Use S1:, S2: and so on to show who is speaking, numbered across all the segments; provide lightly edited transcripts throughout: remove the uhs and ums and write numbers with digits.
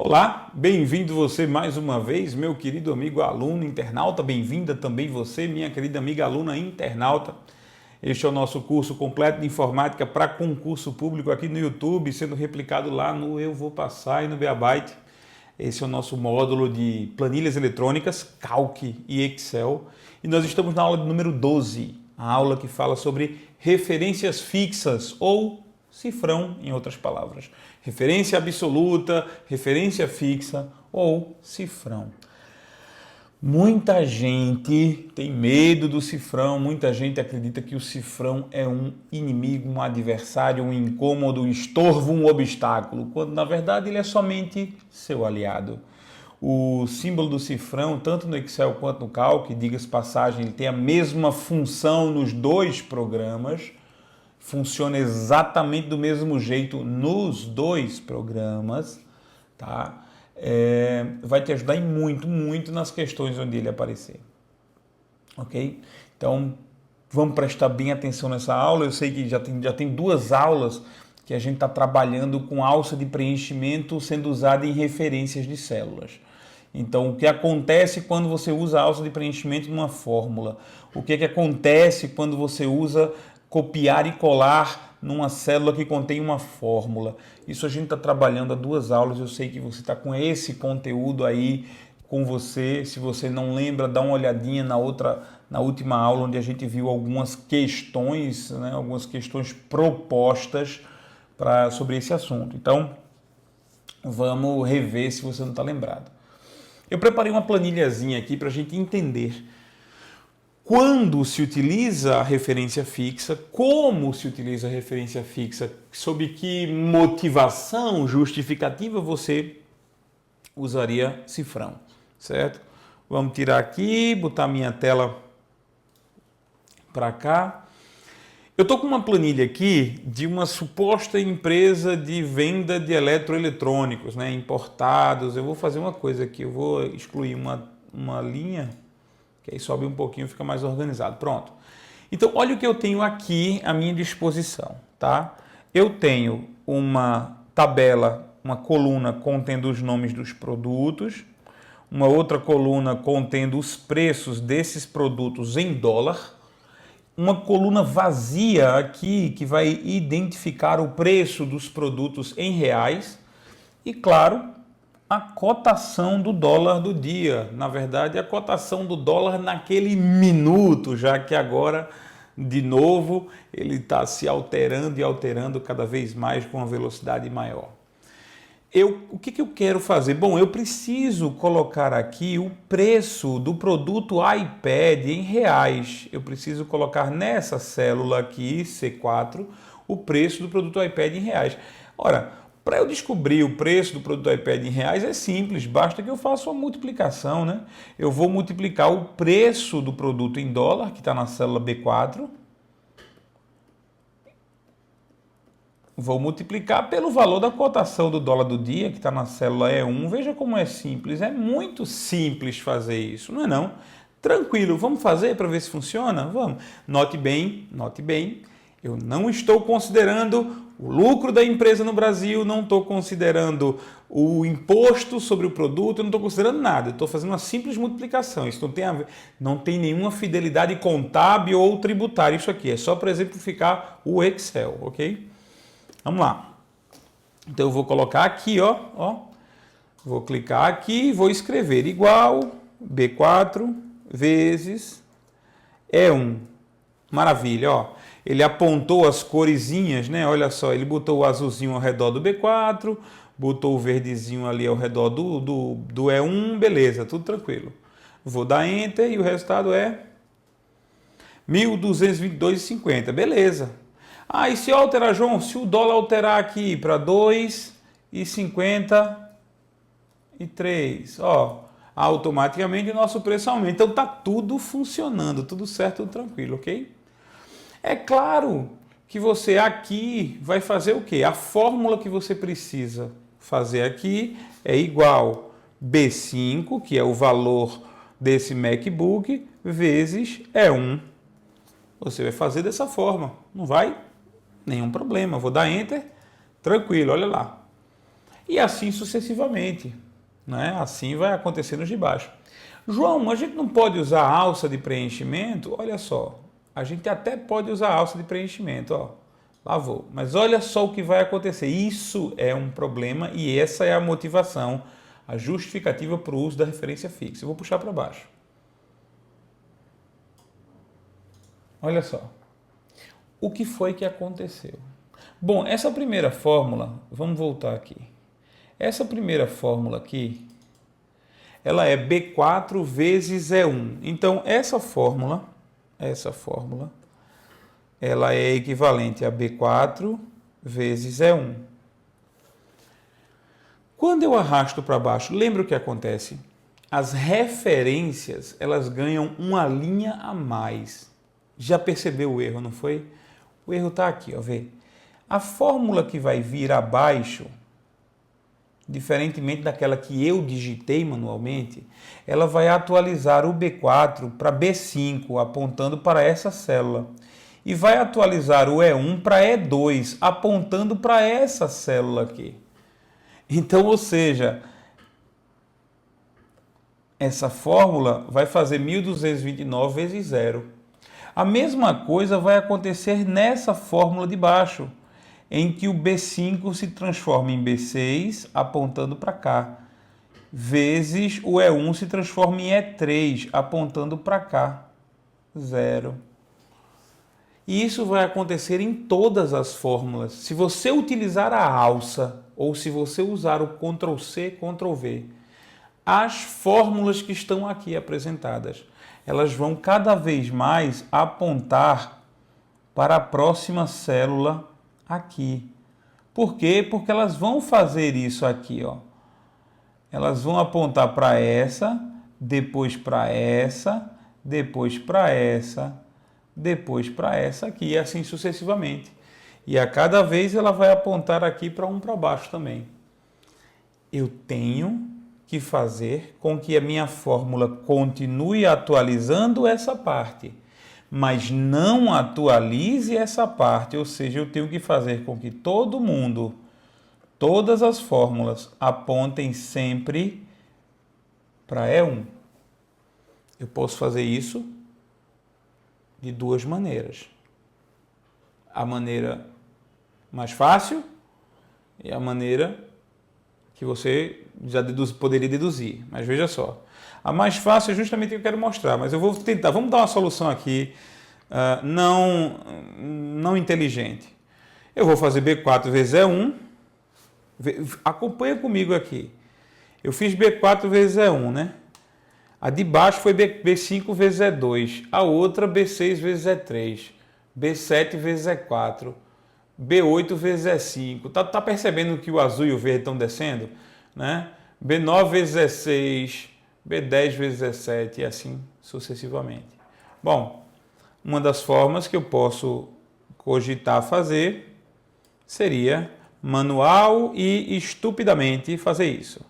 S1: Olá, bem-vindo você mais uma vez, meu querido amigo aluno internauta, bem-vinda também você, minha querida amiga aluna internauta. Este é o nosso curso completo de informática para concurso público aqui no YouTube, sendo replicado lá no Eu Vou Passar e no Beabyte. Esse é o nosso módulo de planilhas eletrônicas, Calc e Excel. E nós estamos na aula de número 12, a aula que fala sobre referências fixas ou cifrão, em outras palavras. Referência absoluta, referência fixa ou cifrão. Muita gente tem medo do cifrão, muita gente acredita que o cifrão é um inimigo, um adversário, um incômodo, um estorvo, um obstáculo, quando na verdade ele é somente seu aliado. O símbolo do cifrão, tanto no Excel quanto no Calc, diga-se passagem, ele tem a mesma função nos dois programas, funciona exatamente do mesmo jeito nos dois programas, tá? Vai te ajudar em muito nas questões onde ele aparecer, ok? Então, vamos prestar bem atenção nessa aula. Eu sei que já tem duas aulas que a gente está trabalhando com alça de preenchimento sendo usada em referências de células. Então, o que acontece quando você usa a alça de preenchimento numa fórmula? O que acontece quando você usa copiar e colar numa célula que contém uma fórmula? Isso a gente está trabalhando há duas aulas. Eu sei que você está com esse conteúdo aí com você. Se você não lembra, dá uma olhadinha na última aula, onde a gente viu algumas questões, né, algumas questões propostas sobre esse assunto. Então, vamos rever se você não está lembrado. Eu preparei uma planilhazinha aqui para a gente entender quando se utiliza a referência fixa, como se utiliza a referência fixa, sob que motivação justificativa você usaria cifrão, certo? Vamos tirar aqui, botar minha tela para cá. Eu estou com uma planilha aqui de uma suposta empresa de venda de eletroeletrônicos, né, importados. Eu vou fazer uma coisa aqui, eu vou excluir uma linha, que aí sobe um pouquinho, fica mais organizado. Pronto. Então, olha o que eu tenho aqui à minha disposição, tá? Eu tenho uma tabela, uma coluna contendo os nomes dos produtos, uma outra coluna contendo os preços desses produtos em dólar, uma coluna vazia aqui que vai identificar o preço dos produtos em reais e, claro, a cotação do dólar do dia. Na verdade, a cotação do dólar naquele minuto, já que agora, de novo, ele está se alterando e alterando cada vez mais com uma velocidade maior. O que eu quero fazer? Bom, eu preciso colocar aqui o preço do produto iPad em reais. Eu preciso colocar nessa célula aqui, C4, o preço do produto iPad em reais. Ora, para eu descobrir o preço do produto iPad em reais é simples, basta que eu faça uma multiplicação, né? Eu vou multiplicar o preço do produto em dólar, que está na célula B4, vou multiplicar pelo valor da cotação do dólar do dia, que está na célula E1. Veja como é simples, é muito simples fazer isso, não é não? Tranquilo, vamos fazer para ver se funciona? Vamos. Note bem, eu não estou considerando o lucro da empresa no Brasil, não estou considerando o imposto sobre o produto, eu não estou considerando nada, eu estou fazendo uma simples multiplicação. Isso não tem nenhuma fidelidade contábil ou tributária, isso aqui é só para exemplificar o Excel, ok? Vamos lá. Então eu vou colocar aqui, ó. Vou clicar aqui e vou escrever igual B4 vezes E1. Maravilha, ó. Ele apontou as coresinhas, né? Olha só, ele botou o azulzinho ao redor do B4, botou o verdezinho ali ao redor do E1, beleza, tudo tranquilo. Vou dar Enter e o resultado é 1.222,50, beleza. Ah, e se eu alterar, João, se o dólar alterar aqui para 2,53, ó, automaticamente o nosso preço aumenta. Então tá tudo funcionando, tudo certo, tudo tranquilo, ok? É claro que você aqui vai fazer o quê? A fórmula que você precisa fazer aqui é igual B5, que é o valor desse MacBook, vezes E1. Você vai fazer dessa forma, não vai? Nenhum problema. Vou dar Enter, tranquilo, olha lá. E assim sucessivamente, né? Assim vai acontecer nos de baixo. João, a gente não pode usar alça de preenchimento? Olha só, a gente até pode usar alça de preenchimento, ó. Lá vou. Mas olha só o que vai acontecer. Isso é um problema e essa é a motivação, a justificativa para o uso da referência fixa. Eu vou puxar para baixo. Olha só. O que foi que aconteceu? Bom, essa primeira fórmula, vamos voltar aqui. Essa primeira fórmula aqui, ela é B4 vezes E1. Então, essa fórmula, ela é equivalente a B4 vezes E1. Quando eu arrasto para baixo, lembra o que acontece? As referências, elas ganham uma linha a mais. Já percebeu o erro, não foi? O erro está aqui, ó, vê. A fórmula que vai vir abaixo, diferentemente daquela que eu digitei manualmente, ela vai atualizar o B4 para B5, apontando para essa célula. E vai atualizar o E1 para E2, apontando para essa célula aqui. Então, ou seja, essa fórmula vai fazer 1229 vezes 0. A mesma coisa vai acontecer nessa fórmula de baixo, em que o B5 se transforma em B6, apontando para cá, vezes o E1 se transforma em E3, apontando para cá, 0. E isso vai acontecer em todas as fórmulas. Se você utilizar a alça, ou se você usar o Ctrl+C, Ctrl+V, as fórmulas que estão aqui apresentadas, elas vão cada vez mais apontar para a próxima célula aqui. Por quê? Porque elas vão fazer isso aqui, ó. Elas vão apontar para essa, depois para essa, depois para essa, depois para essa aqui, e assim sucessivamente. E a cada vez ela vai apontar aqui para um para baixo também. Eu tenho que fazer com que a minha fórmula continue atualizando essa parte, mas não atualize essa parte, ou seja, eu tenho que fazer com que todo mundo, todas as fórmulas apontem sempre para E1. Eu posso fazer isso de duas maneiras. A maneira mais fácil e a maneira que você já poderia deduzir. Mas veja só. A mais fácil é justamente o que eu quero mostrar, mas eu vou tentar. Vamos dar uma solução aqui não inteligente. Eu vou fazer B4 vezes E1. Acompanha comigo aqui. Eu fiz B4 vezes E1, né? A de baixo foi B5 vezes E2. A outra B6 vezes E3. B7 vezes E4. B8 vezes E5. Tá percebendo que o azul e o verde estão descendo? Né? B9 vezes E6. B10 vezes E7 e assim sucessivamente. Bom, uma das formas que eu posso cogitar fazer seria manual e estupidamente fazer isso.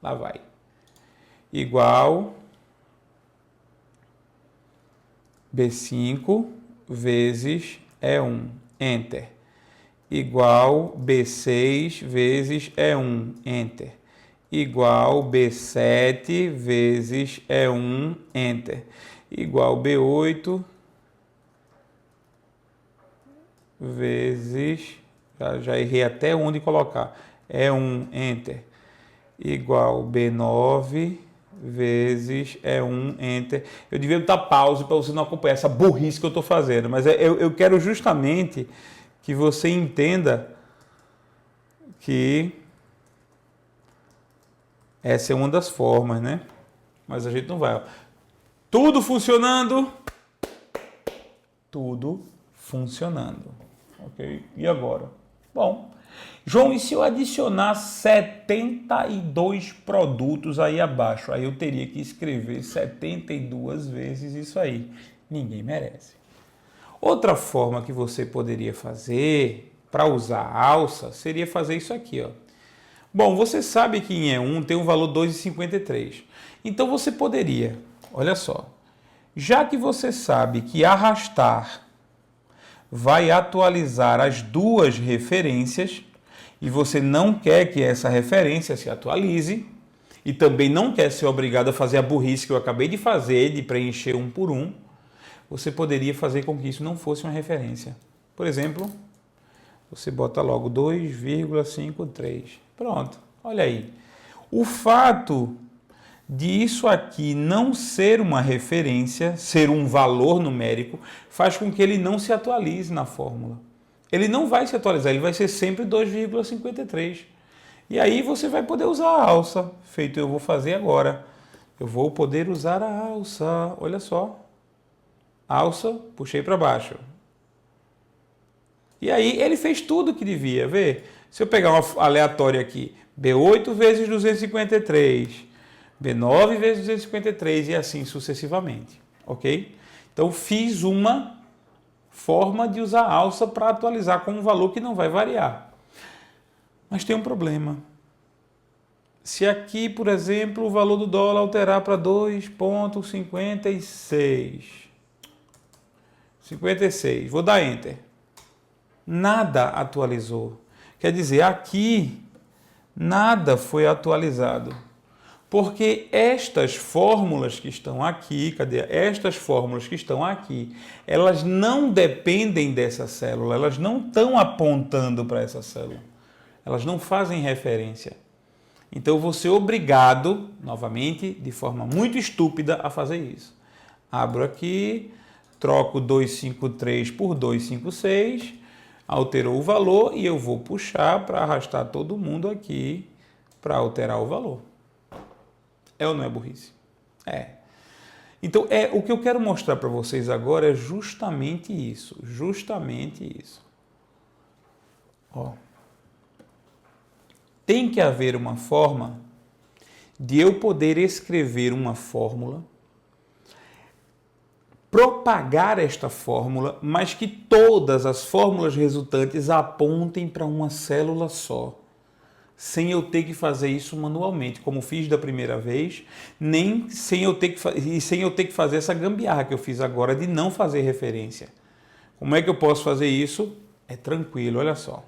S1: Lá vai. Igual B5 vezes E1. Enter. Igual B6 vezes E1. Enter. Igual B7 vezes E1. Enter. Igual B8 vezes... Já errei até onde colocar. E1. Enter. Igual B9 vezes E1, Enter. Eu devia botar pause para você não acompanhar essa burrice que eu estou fazendo, mas eu quero justamente que você entenda que essa é uma das formas, né? Mas a gente não vai. Ó. Tudo funcionando. Tudo funcionando. Ok? E agora? Bom... João, e se eu adicionar 72 produtos aí abaixo? Aí eu teria que escrever 72 vezes isso aí. Ninguém merece. Outra forma que você poderia fazer para usar a alça seria fazer isso aqui, ó. Bom, você sabe que em E1 tem o valor 2,53. Então você poderia, olha só, já que você sabe que arrastar vai atualizar as duas referências, e você não quer que essa referência se atualize, e também não quer ser obrigado a fazer a burrice que eu acabei de fazer, de preencher um por um, você poderia fazer com que isso não fosse uma referência. Por exemplo, você bota logo 2,53. Pronto, olha aí. O fato de isso aqui não ser uma referência, ser um valor numérico, faz com que ele não se atualize na fórmula. Ele não vai se atualizar, ele vai ser sempre 2,53. E aí você vai poder usar a alça, feito eu vou fazer agora. Eu vou poder usar a alça, olha só. Alça, puxei para baixo. E aí ele fez tudo o que devia, ver? Se eu pegar uma aleatória aqui, B8 vezes 253, B9 vezes 253 e assim sucessivamente, ok? Então fiz uma forma de usar a alça para atualizar com um valor que não vai variar. Mas tem um problema. Se aqui, por exemplo, o valor do dólar alterar para 2,56, 56, vou dar Enter. Nada atualizou. Quer dizer, aqui nada foi atualizado. Porque estas fórmulas que estão aqui, cadê? Estas fórmulas que estão aqui, elas não dependem dessa célula, elas não estão apontando para essa célula. Elas não fazem referência. Então, eu vou ser obrigado, novamente, de forma muito estúpida, a fazer isso. Abro aqui, troco 253 por 256, alterou o valor e eu vou puxar para arrastar todo mundo aqui para alterar o valor. É ou não é burrice? É. Então, o que eu quero mostrar para vocês agora é justamente isso. Justamente isso. Ó. Tem que haver uma forma de eu poder escrever uma fórmula, propagar esta fórmula, mas que todas as fórmulas resultantes apontem para uma célula só, sem eu ter que fazer isso manualmente, como fiz da primeira vez, nem sem eu ter que fazer essa gambiarra que eu fiz agora de não fazer referência. Como é que eu posso fazer isso? É tranquilo, olha só.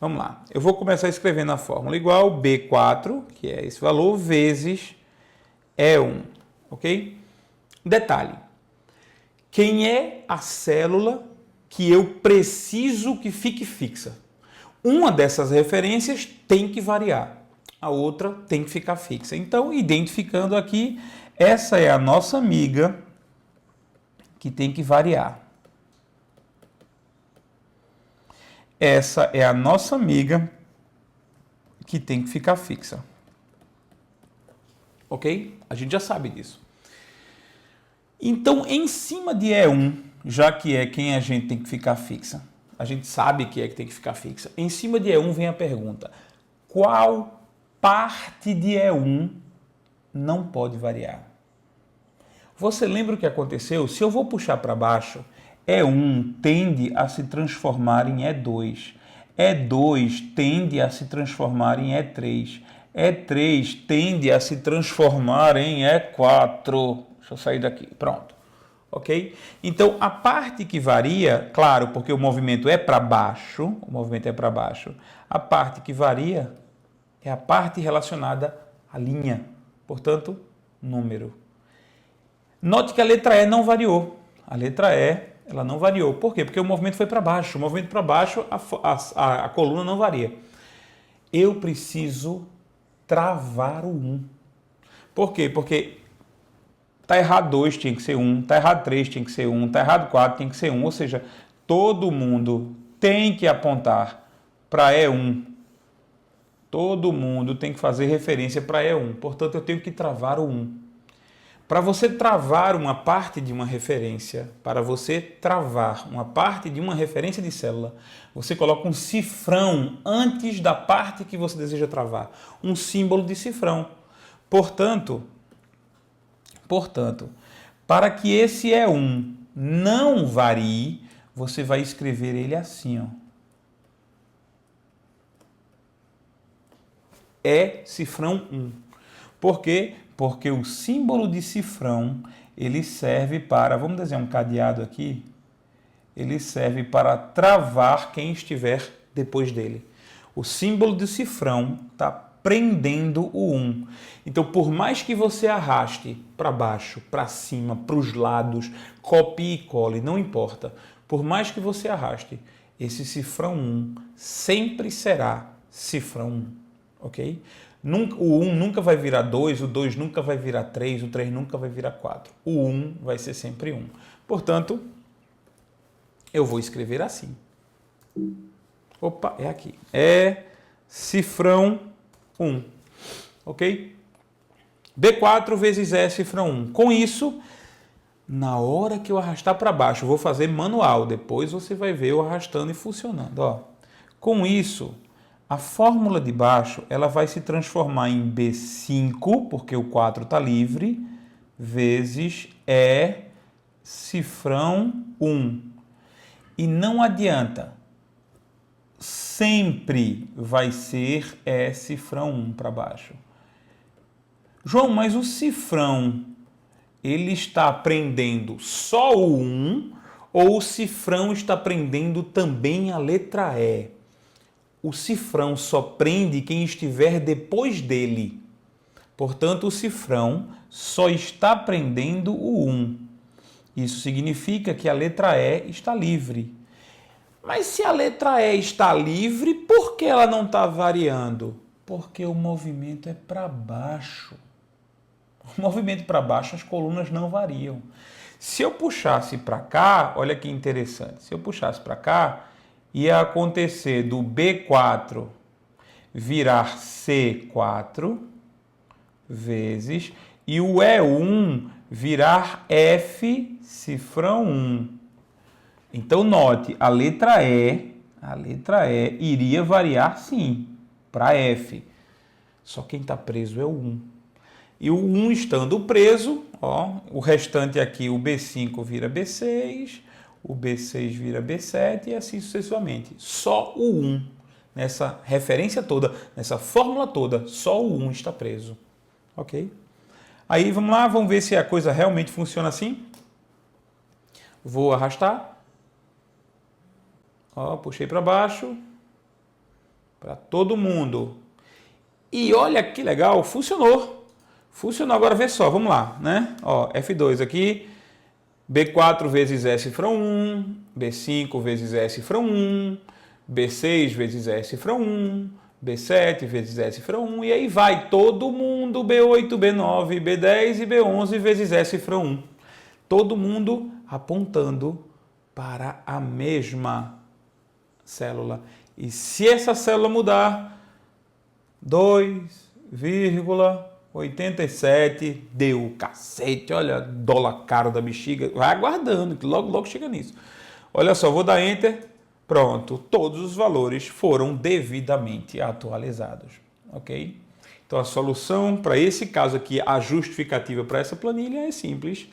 S1: Vamos lá, eu vou começar escrevendo a fórmula igual B4, que é esse valor, vezes E1, ok? Detalhe, quem é a célula que eu preciso que fique fixa? Uma dessas referências tem que variar, a outra tem que ficar fixa. Então, identificando aqui, essa é a nossa amiga que tem que variar. Essa é a nossa amiga que tem que ficar fixa. Ok? A gente já sabe disso. Então, em cima de E1, já que é quem a gente tem que ficar fixa, a gente sabe que é que tem que ficar fixa. Em cima de E1 vem a pergunta: qual parte de E1 não pode variar? Você lembra o que aconteceu? Se eu vou puxar para baixo, E1 tende a se transformar em E2. E2 tende a se transformar em E3. E3 tende a se transformar em E4. Deixa eu sair daqui. Pronto. Ok? Então, a parte que varia, claro, porque o movimento é para baixo, a parte que varia é a parte relacionada à linha. Portanto, número. Note que a letra E não variou. A letra E, ela não variou. Por quê? Porque o movimento foi para baixo. O movimento para baixo, a coluna não varia. Eu preciso travar o 1. Por quê? Porque tá errado 2, tinha que ser 1. Tá errado 3, tinha que ser 1. Tá errado 4, tem que ser 1. Ou seja, todo mundo tem que apontar para E1. Todo mundo tem que fazer referência para E1. Portanto, eu tenho que travar o 1. Para você travar uma parte de uma referência, de célula, você coloca um cifrão antes da parte que você deseja travar. Um símbolo de cifrão. Portanto, para que esse E1 não varie, você vai escrever ele assim, ó. É cifrão 1. Por quê? Porque o símbolo de cifrão, ele serve para, vamos desenhar um cadeado aqui, ele serve para travar quem estiver depois dele. O símbolo do cifrão está prendendo o 1. Então, por mais que você arraste para baixo, para cima, para os lados, copie e cole, não importa. Por mais que você arraste, esse cifrão 1 sempre será cifrão 1, ok? O 1 nunca vai virar 2, o 2 nunca vai virar 3, o 3 nunca vai virar 4. O 1 vai ser sempre 1. Portanto, eu vou escrever assim. Opa, é aqui. É cifrão 1, ok? B4 vezes E cifrão 1. Com isso, na hora que eu arrastar para baixo, eu vou fazer manual. Depois você vai ver eu arrastando e funcionando. Ó. Com isso, a fórmula de baixo ela vai se transformar em B5, porque o 4 está livre, vezes E cifrão 1. E não adianta. Sempre vai ser E cifrão 1 para baixo. João, mas o cifrão, ele está aprendendo só o 1 ou o cifrão está aprendendo também a letra E? O cifrão só prende quem estiver depois dele. Portanto, o cifrão só está aprendendo o 1. Isso significa que a letra E está livre. Mas se a letra E está livre, por que ela não está variando? Porque o movimento é para baixo. O movimento para baixo, as colunas não variam. Se eu puxasse para cá, olha que interessante. Se eu puxasse para cá, ia acontecer do B4 virar C4 vezes e o E1 virar F cifrão 1. Então, note, a letra E iria variar sim, para F. Só quem está preso é o 1. E o 1 estando preso, ó, o restante aqui, o B5 vira B6, o B6 vira B7 e assim sucessivamente. Só o 1, nessa referência toda, nessa fórmula toda, só o 1 está preso. Ok? Aí, vamos lá, vamos ver se a coisa realmente funciona assim. Vou arrastar. Ó, puxei para baixo, para todo mundo. E olha que legal, funcionou. Funcionou, agora vê só, vamos lá, né? Ó, F2 aqui, B4 vezes E cifrão 1, B5 vezes E cifrão 1, B6 vezes E cifrão 1, B7 vezes E cifrão 1, e aí vai todo mundo, B8, B9, B10 e B11 vezes E cifrão 1. Todo mundo apontando para a mesma célula. E se essa célula mudar, 2,87, deu cacete, olha, dólar caro da bexiga, vai aguardando, que logo, logo chega nisso. Olha só, vou dar Enter, pronto, todos os valores foram devidamente atualizados, ok? Então a solução para esse caso aqui, a justificativa para essa planilha é simples.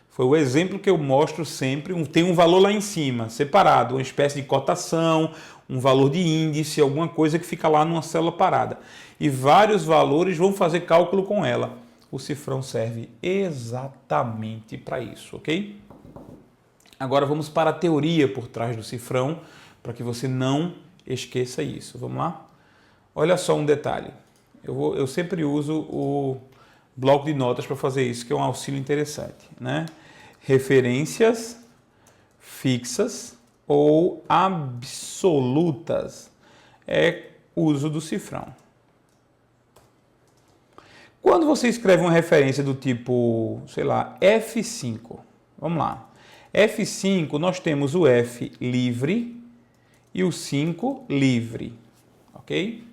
S1: Foi o exemplo que eu mostro sempre, tem um valor lá em cima, separado, uma espécie de cotação, um valor de índice, alguma coisa que fica lá numa célula parada. E vários valores vão fazer cálculo com ela. O cifrão serve exatamente para isso, ok? Agora vamos para a teoria por trás do cifrão, para que você não esqueça isso. Vamos lá? Olha só um detalhe. Eu sempre uso o bloco de notas para fazer isso, que é um auxílio interessante, né? Referências fixas ou absolutas é uso do cifrão. Quando você escreve uma referência do tipo, sei lá, F5, vamos lá. F5, nós temos o F livre e o 5 livre, ok?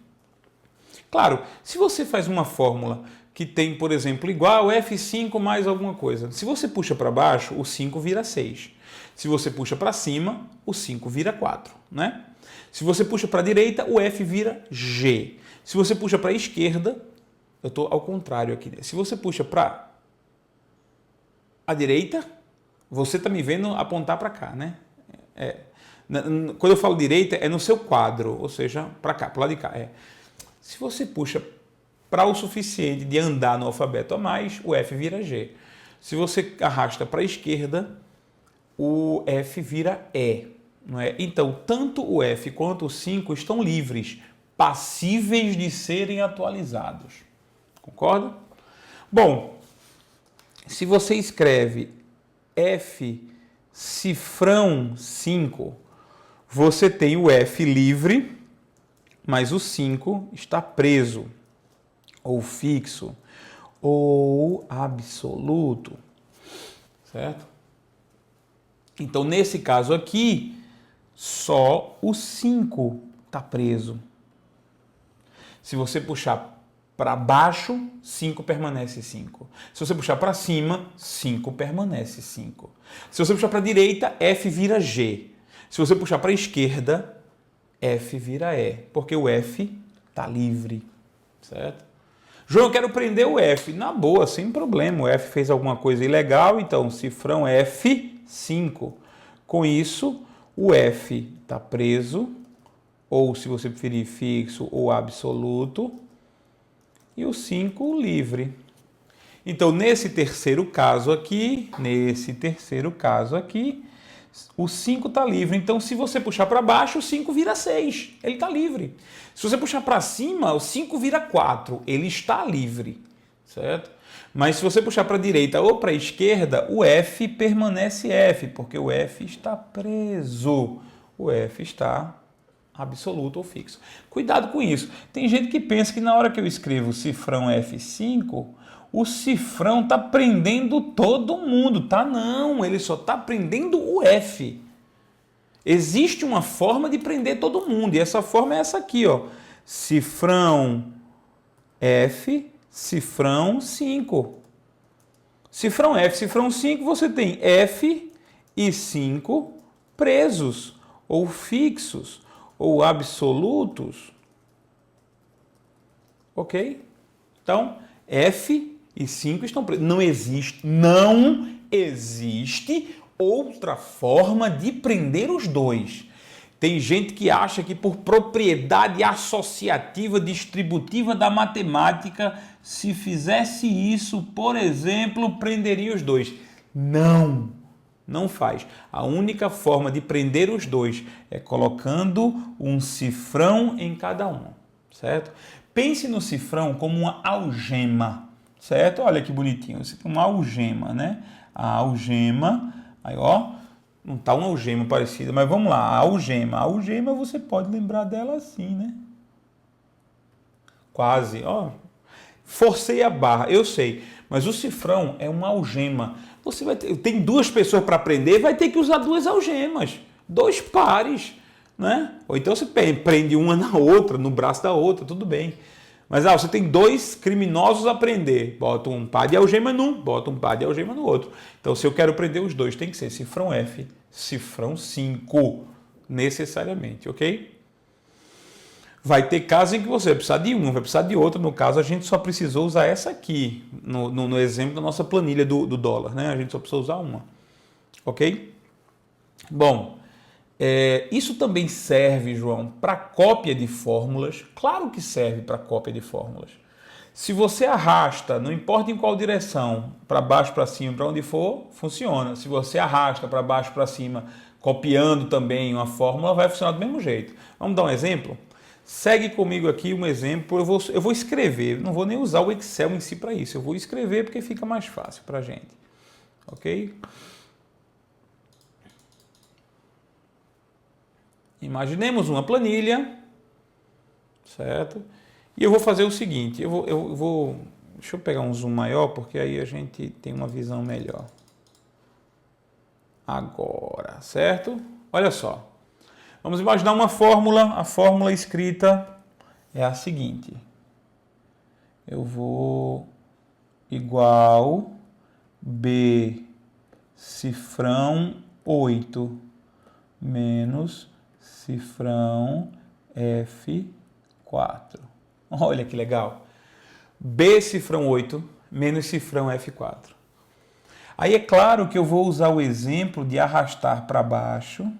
S1: Claro, se você faz uma fórmula que tem, por exemplo, igual F5 mais alguma coisa. Se você puxa para baixo, o 5 vira 6. Se você puxa para cima, o 5 vira 4, né? Se você puxa para a direita, o F vira G. Se você puxa para a esquerda, eu estou ao contrário aqui. Se você puxa para a direita, você está me vendo apontar para cá, né? Quando eu falo direita, é no seu quadro, ou seja, para cá, para o lado de cá. Se você puxa para o suficiente de andar no alfabeto a mais, o F vira G. Se você arrasta para a esquerda, o F vira E. Não é? Então, tanto o F quanto o 5 estão livres passíveis de serem atualizados. Concorda? Bom, se você escreve F cifrão 5, você tem o F livre, mas o 5 está preso, ou fixo, ou absoluto, certo? Então, nesse caso aqui, só o 5 está preso. Se você puxar para baixo, 5 permanece 5. Se você puxar para cima, 5 permanece 5. Se você puxar para a direita, F vira G. Se você puxar para a esquerda, F vira E, porque o F está livre, certo? João, eu quero prender o F. Na boa, sem problema. O F fez alguma coisa ilegal, então cifrão F5. Com isso, o F está preso, ou se você preferir fixo ou absoluto, e o 5 livre. Então, nesse terceiro caso aqui, o 5 está livre. Então, se você puxar para baixo, o 5 vira 6. Ele está livre. Se você puxar para cima, o 5 vira 4. Ele está livre, certo? Mas se você puxar para a direita ou para a esquerda, o F permanece F, porque o F está preso. O F está absoluto ou fixo. Cuidado com isso. Tem gente que pensa que na hora que eu escrevo cifrão F5, o cifrão está prendendo todo mundo. Tá? Não, ele só está prendendo o F. Existe uma forma de prender todo mundo, e essa forma é essa aqui, ó. Cifrão F, cifrão 5. Cifrão F, cifrão 5, você tem F e 5 presos, ou fixos, ou absolutos. Ok? Então, F e 5 estão presos. Não existe outra forma de prender os dois. Tem gente que acha que por propriedade associativa distributiva da matemática, se fizesse isso, por exemplo, prenderia os dois. Não faz. A única forma de prender os dois é colocando um cifrão em cada um, certo? Pense no cifrão como uma algema, certo? Olha que bonitinho, você tem uma algema, né? A algema, aí ó, não tá uma algema parecida, mas vamos lá, a algema você pode lembrar dela assim, né? Quase, ó. Forcei a barra, eu sei, mas o cifrão é uma algema. Você vai ter, tem duas pessoas para aprender, vai ter que usar duas algemas, dois pares, né? Ou então você prende uma na outra, no braço da outra, tudo bem. Mas você tem dois criminosos a prender, bota um par de algema num, bota um par de algema no outro. Então, se eu quero prender os dois, tem que ser cifrão F, cifrão 5, necessariamente, ok? Vai ter casos em que você vai precisar de um, vai precisar de outro. No caso, a gente só precisou usar essa aqui, no exemplo da nossa planilha do dólar, né? A gente só precisa usar uma, ok? Bom, isso também serve, João, para cópia de fórmulas. Claro que serve para cópia de fórmulas. Se você arrasta, não importa em qual direção, para baixo, para cima, para onde for, funciona. Se você arrasta para baixo, para cima, copiando também uma fórmula, vai funcionar do mesmo jeito. Vamos dar um exemplo? Segue comigo aqui um exemplo, eu vou escrever, não vou nem usar o Excel em si para isso, eu vou escrever porque fica mais fácil para a gente, ok? Imaginemos uma planilha, certo? E eu vou fazer o seguinte, deixa eu pegar um zoom maior, porque aí a gente tem uma visão melhor. Agora, certo? Olha só. Vamos imaginar uma fórmula, a fórmula escrita é a seguinte. Eu vou igual B cifrão 8 menos cifrão F4. Olha que legal. B cifrão 8 menos cifrão F4. Aí é claro que eu vou usar o exemplo de arrastar para baixo,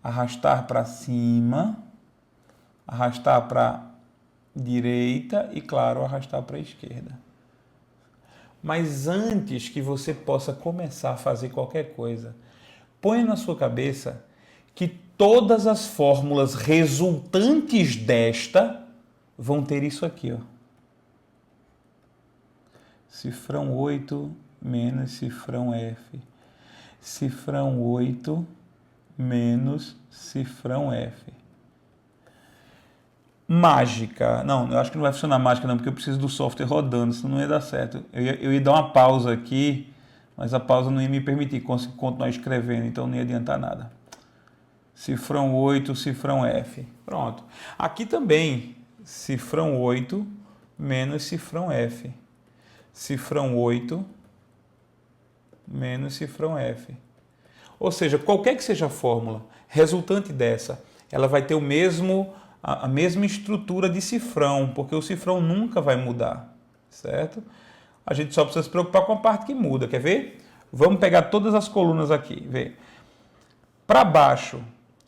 S1: arrastar para cima, arrastar para direita e, claro, arrastar para a esquerda. Mas antes que você possa começar a fazer qualquer coisa, ponha na sua cabeça que todas as fórmulas resultantes desta vão ter isso aqui, ó. Cifrão 8 menos cifrão F. Cifrão 8 menos cifrão F. Mágica. Não, eu acho que não vai funcionar mágica não, porque eu preciso do software rodando, senão não ia dar certo. Eu ia dar uma pausa aqui, mas a pausa não ia me permitir continuar escrevendo, então não ia adiantar nada. Cifrão 8, cifrão F. Pronto. Aqui também, cifrão 8 menos cifrão F. Cifrão 8 menos cifrão F. Ou seja, qualquer que seja a fórmula resultante dessa, ela vai ter a mesma estrutura de cifrão, porque o cifrão nunca vai mudar, certo? A gente só precisa se preocupar com a parte que muda, quer ver? Vamos pegar todas as colunas aqui, vê. Para baixo,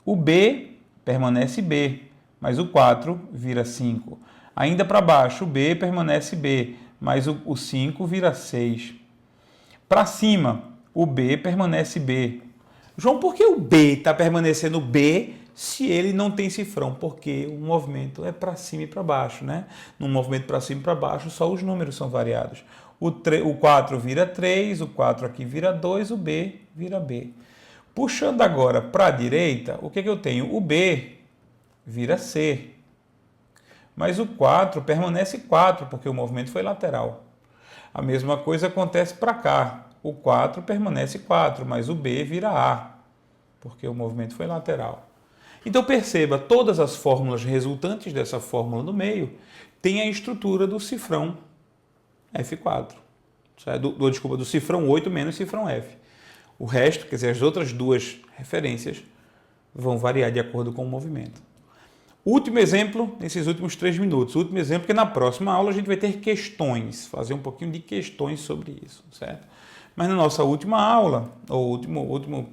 S1: o B permanece B, mas o 4 vira 5. Ainda para baixo, o B permanece B, mas o 5 vira 6. Para cima, o B permanece B. João, por que o B está permanecendo B se ele não tem cifrão? Porque o movimento é para cima e para baixo, né? No movimento para cima e para baixo, só os números são variados. O 4 vira 3, o 4 aqui vira 2, o B vira B. Puxando agora para a direita, o que eu tenho? O B vira C. Mas o 4 permanece 4, porque o movimento foi lateral. A mesma coisa acontece para cá. O 4 permanece 4, mas o B vira A, porque o movimento foi lateral. Então perceba, todas as fórmulas resultantes dessa fórmula no meio têm a estrutura do cifrão F4. Desculpa, do cifrão 8 menos cifrão F. O resto, quer dizer, as outras duas referências, vão variar de acordo com o movimento. Último exemplo, nesses últimos 3 minutos. Último exemplo, porque na próxima aula a gente vai ter questões, fazer um pouquinho de questões sobre isso, certo? Mas na nossa última aula, ou última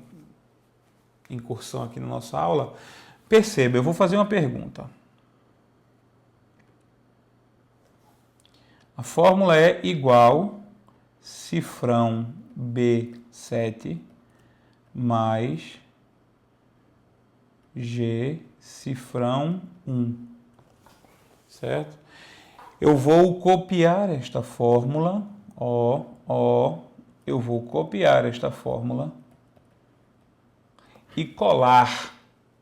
S1: incursão aqui na nossa aula, perceba, eu vou fazer uma pergunta. A fórmula é igual cifrão B7 mais G cifrão 1, certo? Eu vou copiar esta fórmula, eu vou copiar esta fórmula e colar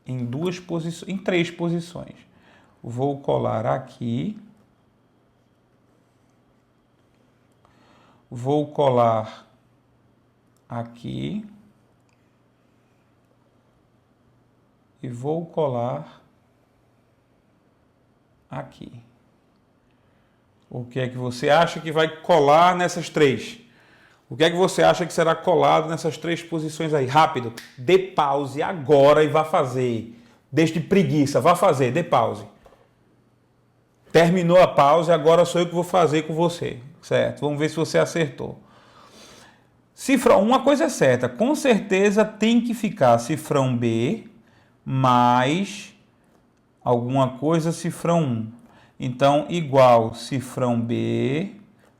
S1: em 3 posições. Vou colar aqui, vou colar aqui e vou colar aqui. O que é que você acha que vai colar nessas 3? O que é que você acha que será colado nessas 3 posições aí? Rápido, dê pause agora e vá fazer. Deixe de preguiça, vá fazer, dê pause. Terminou a pause, agora sou eu que vou fazer com você, certo? Vamos ver se você acertou. Cifrão, uma coisa é certa, com certeza tem que ficar cifrão B mais alguma coisa cifrão 1. Então, igual cifrão B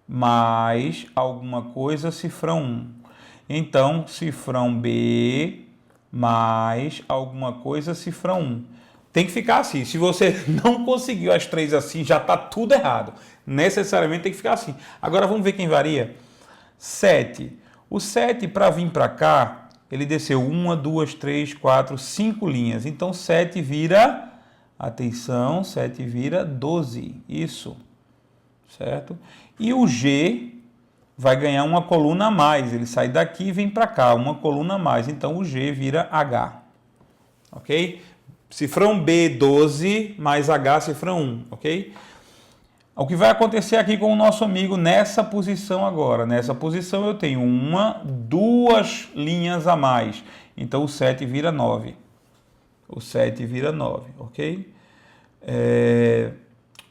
S1: mais alguma coisa cifrão 1. Então, cifrão B mais alguma coisa cifrão 1. Tem que ficar assim. Se você não conseguiu as 3 assim, já está tudo errado. Necessariamente tem que ficar assim. Agora vamos ver quem varia. 7. O 7, para vir para cá, ele desceu 1, 2, 3, 4, 5 linhas. Então, 7 vira, atenção, 7 vira 12. Isso, certo? E o G vai ganhar uma coluna a mais. Ele sai daqui e vem para cá, uma coluna a mais. Então, o G vira H. Ok? Cifrão B, 12, mais H, cifrão 1. Ok? O que vai acontecer aqui com o nosso amigo nessa posição agora? Nessa posição eu tenho 2 linhas a mais. Então, o 7 vira 9. O 7 vira 9, ok?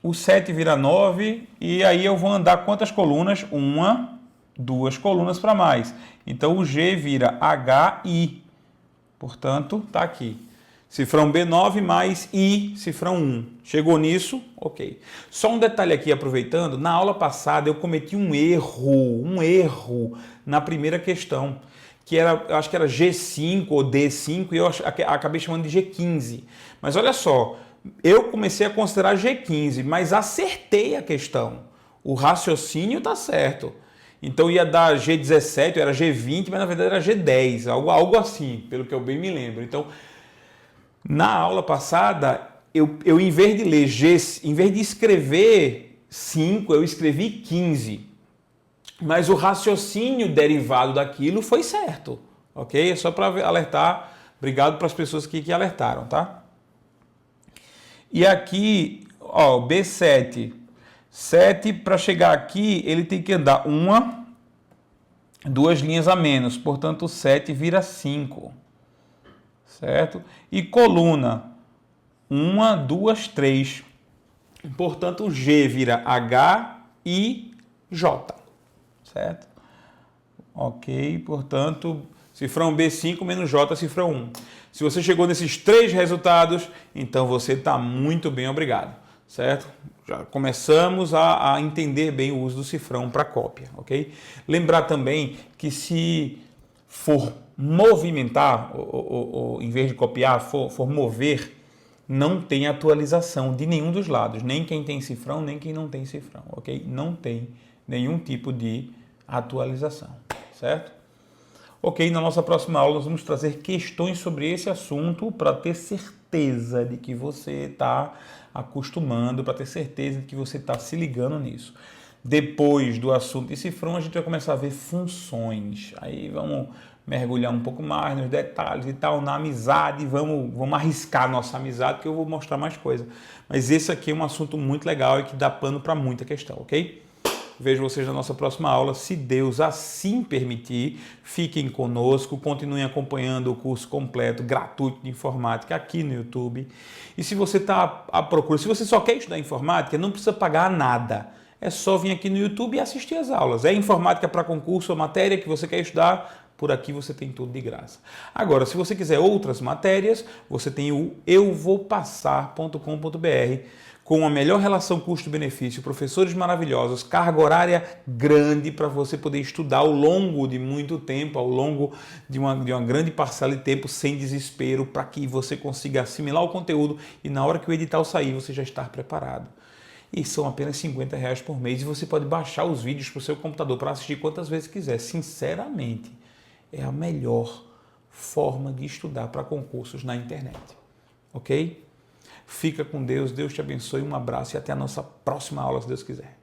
S1: O 7 vira 9 e aí eu vou andar quantas colunas? 2 colunas para mais. Então, o G vira HI. Portanto, está aqui. Cifrão B9 mais I, cifrão 1. Chegou nisso? Ok. Só um detalhe aqui, aproveitando. Na aula passada eu cometi um erro na primeira questão, que era, eu acho que era G5 ou D5, e eu acabei chamando de G15. Mas olha só, eu comecei a considerar G15, mas acertei a questão. O raciocínio está certo. Então ia dar G17, era G20, mas na verdade era G10, algo assim, pelo que eu bem me lembro. Então, na aula passada, eu em vez de ler em vez de escrever 5, eu escrevi 15. Mas o raciocínio derivado daquilo foi certo, ok? É só para alertar. Obrigado para as pessoas que alertaram, tá? E aqui, ó, B7. 7, para chegar aqui, ele tem que andar 2 linhas a menos. Portanto, 7 vira 5. Certo? E coluna, 1, 2, 3. Portanto, o G vira H e J. Certo? Ok, portanto, cifrão B5 menos J, cifrão 1. Se você chegou nesses 3 resultados, então você está muito bem, obrigado. Certo? Já começamos a entender bem o uso do cifrão para cópia, ok? Lembrar também que se for movimentar, ou em vez de copiar, for mover, não tem atualização de nenhum dos lados, nem quem tem cifrão, nem quem não tem cifrão, ok? Não tem nenhum tipo de atualização, certo? Ok, na nossa próxima aula nós vamos trazer questões sobre esse assunto para ter certeza de que você está acostumando, para ter certeza de que você está se ligando nisso. Depois do assunto de cifrão, a gente vai começar a ver funções. Aí vamos mergulhar um pouco mais nos detalhes e tal, na amizade, vamos arriscar nossa amizade, que eu vou mostrar mais coisa. Mas esse aqui é um assunto muito legal e que dá pano para muita questão, ok? Vejo vocês na nossa próxima aula, se Deus assim permitir. Fiquem conosco, continuem acompanhando o curso completo, gratuito de informática aqui no YouTube. E se você está à procura, se você só quer estudar informática, não precisa pagar nada. É só vir aqui no YouTube e assistir as aulas. É informática para concurso, a matéria que você quer estudar, por aqui você tem tudo de graça. Agora, se você quiser outras matérias, você tem o euvopassar.com.br, com a melhor relação custo-benefício, professores maravilhosos, carga horária grande para você poder estudar ao longo de muito tempo, ao longo de uma grande parcela de tempo, sem desespero, para que você consiga assimilar o conteúdo e na hora que o edital sair, você já estar preparado. E são apenas R$50 por mês e você pode baixar os vídeos para o seu computador para assistir quantas vezes quiser. Sinceramente, é a melhor forma de estudar para concursos na internet. Ok? Fica com Deus, Deus te abençoe, um abraço e até a nossa próxima aula, se Deus quiser.